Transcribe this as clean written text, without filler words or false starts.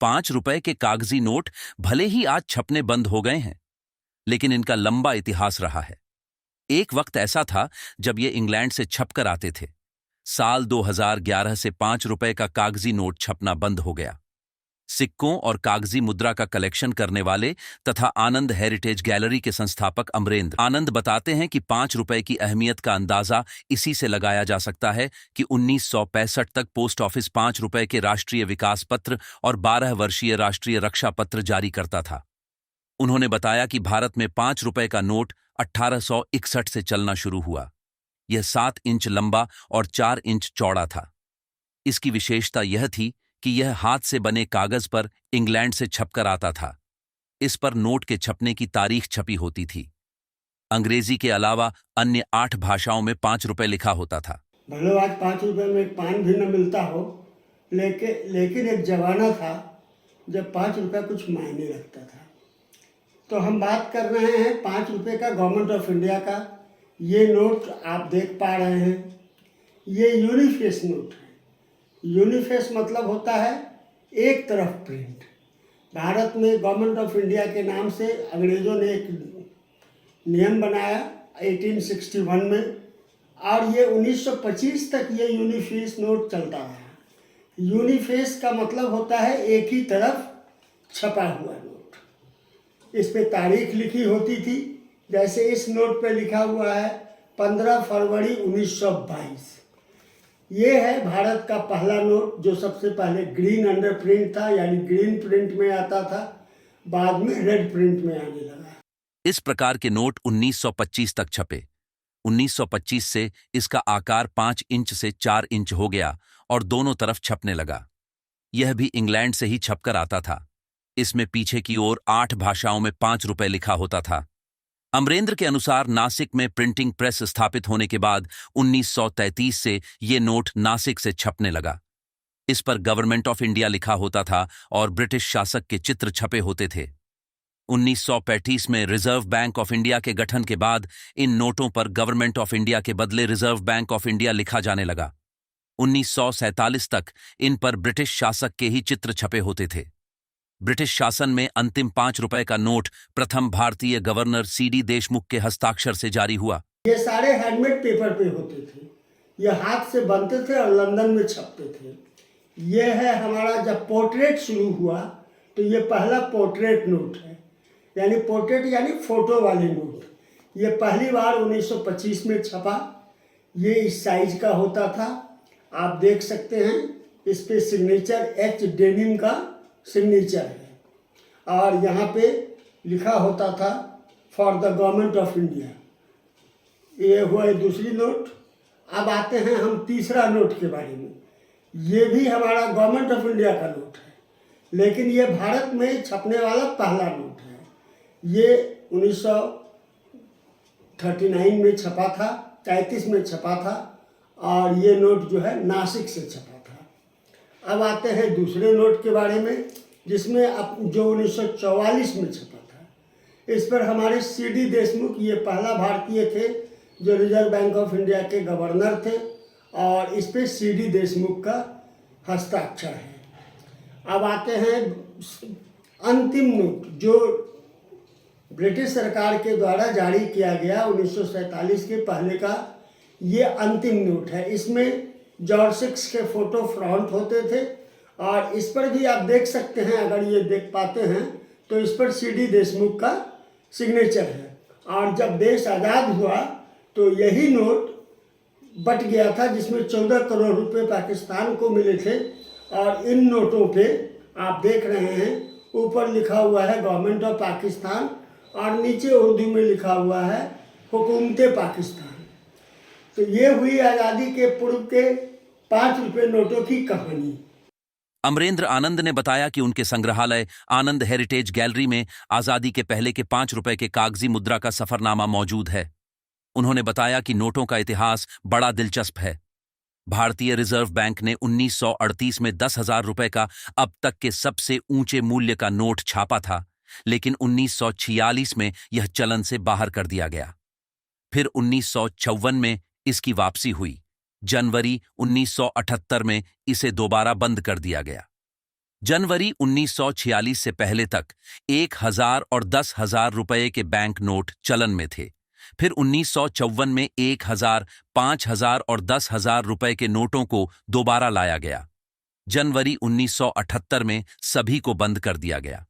5 रुपए के कागजी नोट भले ही आज छपने बंद हो गए हैं, लेकिन इनका लंबा इतिहास रहा है। एक वक्त ऐसा था जब ये इंग्लैंड से छपकर आते थे। साल 2011 से 5 रुपए का कागजी नोट छपना बंद हो गया। सिक्कों और कागजी मुद्रा का कलेक्शन करने वाले तथा आनंद हेरिटेज गैलरी के संस्थापक अमरेंद्र आनंद बताते हैं कि 5 रुपए की अहमियत का अंदाजा इसी से लगाया जा सकता है कि 1965 तक पोस्ट ऑफिस 5 रुपए के राष्ट्रीय विकास पत्र और 12 वर्षीय राष्ट्रीय रक्षा पत्र जारी करता था। उन्होंने बताया कि भारत में 5 रुपए का नोट 1861 से चलना शुरू हुआ। यह 7 इंच लंबा और 4 इंच चौड़ा था। इसकी विशेषता यह थी कि यह हाथ से बने कागज पर इंग्लैंड से छपकर आता था। इस पर नोट के छपने की तारीख छपी होती थी। अंग्रेजी के अलावा अन्य 8 भाषाओं में 5 रुपए लिखा होता था। भले आज 5 रुपए में एक पान भी न मिलता हो, लेकिन एक जमाना था जब 5 रुपया कुछ मायने रखता था। तो हम बात कर रहे हैं 5 रुपए का गवर्नमेंट ऑफ इंडिया का। ये नोट आप देख पा रहे हैं, ये यूनिफेस नोट है। यूनिफेस मतलब होता है एक तरफ प्रिंट। भारत में गवर्नमेंट ऑफ इंडिया के नाम से अंग्रेज़ों ने एक नियम बनाया 1861 में, और ये 1925 तक ये यूनिफेस नोट चलता रहा। यूनिफेस का मतलब होता है एक ही तरफ छपा हुआ नोट। इस पे तारीख लिखी होती थी, जैसे इस नोट पे लिखा हुआ है 15 फरवरी 1922। ये है भारत का पहला नोट, जो सबसे पहले ग्रीन अंडर प्रिंट था, यानी ग्रीन प्रिंट में आता था, बाद में रेड प्रिंट में आने लगा। इस प्रकार के नोट 1925 तक छपे। 1925 से इसका आकार 5 इंच से 4 इंच हो गया और दोनों तरफ छपने लगा। यह भी इंग्लैंड से ही छपकर आता था। इसमें पीछे की ओर 8 भाषाओं में 5 रुपए लिखा होता था। अमरेंद्र के अनुसार नासिक में प्रिंटिंग प्रेस स्थापित होने के बाद 1933 से ये नोट नासिक से छपने लगा। इस पर गवर्नमेंट ऑफ इंडिया लिखा होता था और ब्रिटिश शासक के चित्र छपे होते थे। 1935 में रिजर्व बैंक ऑफ इंडिया के गठन के बाद इन नोटों पर गवर्नमेंट ऑफ इंडिया के बदले रिजर्व बैंक ऑफ इंडिया लिखा जाने लगा। 1947 तक इन पर ब्रिटिश शासक के ही चित्र छपे होते थे। ब्रिटिश शासन में अंतिम 5 रुपए का नोट प्रथम भारतीय गवर्नर सीडी देशमुख के हस्ताक्षर से जारी हुआ। ये सारे हैंडमेड पेपर पे होते थे, ये हाथ से बनते थे और लंदन में छपते थे। ये है हमारा, जब पोर्ट्रेट शुरू हुआ तो ये पहला पोर्ट्रेट नोट है, यानी पोर्ट्रेट यानी फोटो वाले नोट। ये पहली बार 1925 में छपा। ये इस साइज का होता था, आप देख सकते हैं। इस पे सिग्नेचर एच डेनिम का सिग्नेचर है और यहाँ पे लिखा होता था for the government of India. ये हुआ दूसरी नोट। अब आते हैं हम तीसरा नोट के बारे में। ये भी हमारा गवर्नमेंट ऑफ इंडिया का नोट है, लेकिन ये भारत में छपने वाला पहला नोट है। ये 1939 में छपा था, 33 में छपा था, और ये नोट जो है नासिक से छपा था। अब आते हैं दूसरे नोट के बारे में, जिसमें जो 1944 में छपा था। इस पर हमारे सीडी देशमुख, ये पहला भारतीय थे जो रिजर्व बैंक ऑफ इंडिया के गवर्नर थे, और इस पे सीडी देशमुख का हस्ताक्षर है। अब आते हैं अंतिम नोट, जो ब्रिटिश सरकार के द्वारा जारी किया गया 1947 के पहले का। ये अंतिम नोट है। इसमें जॉर्ज 6 के फोटो फ्रंट होते थे, और इस पर भी आप देख सकते हैं, अगर ये देख पाते हैं तो इस पर सीडी देशमुख का सिग्नेचर है। और जब देश आज़ाद हुआ तो यही नोट बट गया था, जिसमें 14 करोड़ रुपए पाकिस्तान को मिले थे। और इन नोटों पे आप देख रहे हैं, ऊपर लिखा हुआ है गवर्नमेंट ऑफ पाकिस्तान, और नीचे उर्दू में लिखा हुआ है हुकूमत पाकिस्तान। तो ये हुई आज़ादी के पूर्व के 5 रुपए नोटों की कहानी। अमरेंद्र आनंद ने बताया कि उनके संग्रहालय आनंद हेरिटेज गैलरी में आजादी के पहले के 5 रुपए के कागजी मुद्रा का सफरनामा मौजूद है। उन्होंने बताया कि नोटों का इतिहास बड़ा दिलचस्प है। भारतीय रिजर्व बैंक ने 1938 में 10,000 रुपए का अब तक के सबसे ऊंचे मूल्य का नोट छापा था, लेकिन 1946 में यह चलन से बाहर कर दिया गया। फिर 1954 में इसकी वापसी हुई। जनवरी 1978 में इसे दोबारा बंद कर दिया गया। जनवरी 1946 से पहले तक 1,000 और 10,000 रुपए के बैंक नोट चलन में थे। फिर 1954 में 1,000, 5,000 और 10,000 रुपए के नोटों को दोबारा लाया गया। जनवरी 1978 में सभी को बंद कर दिया गया।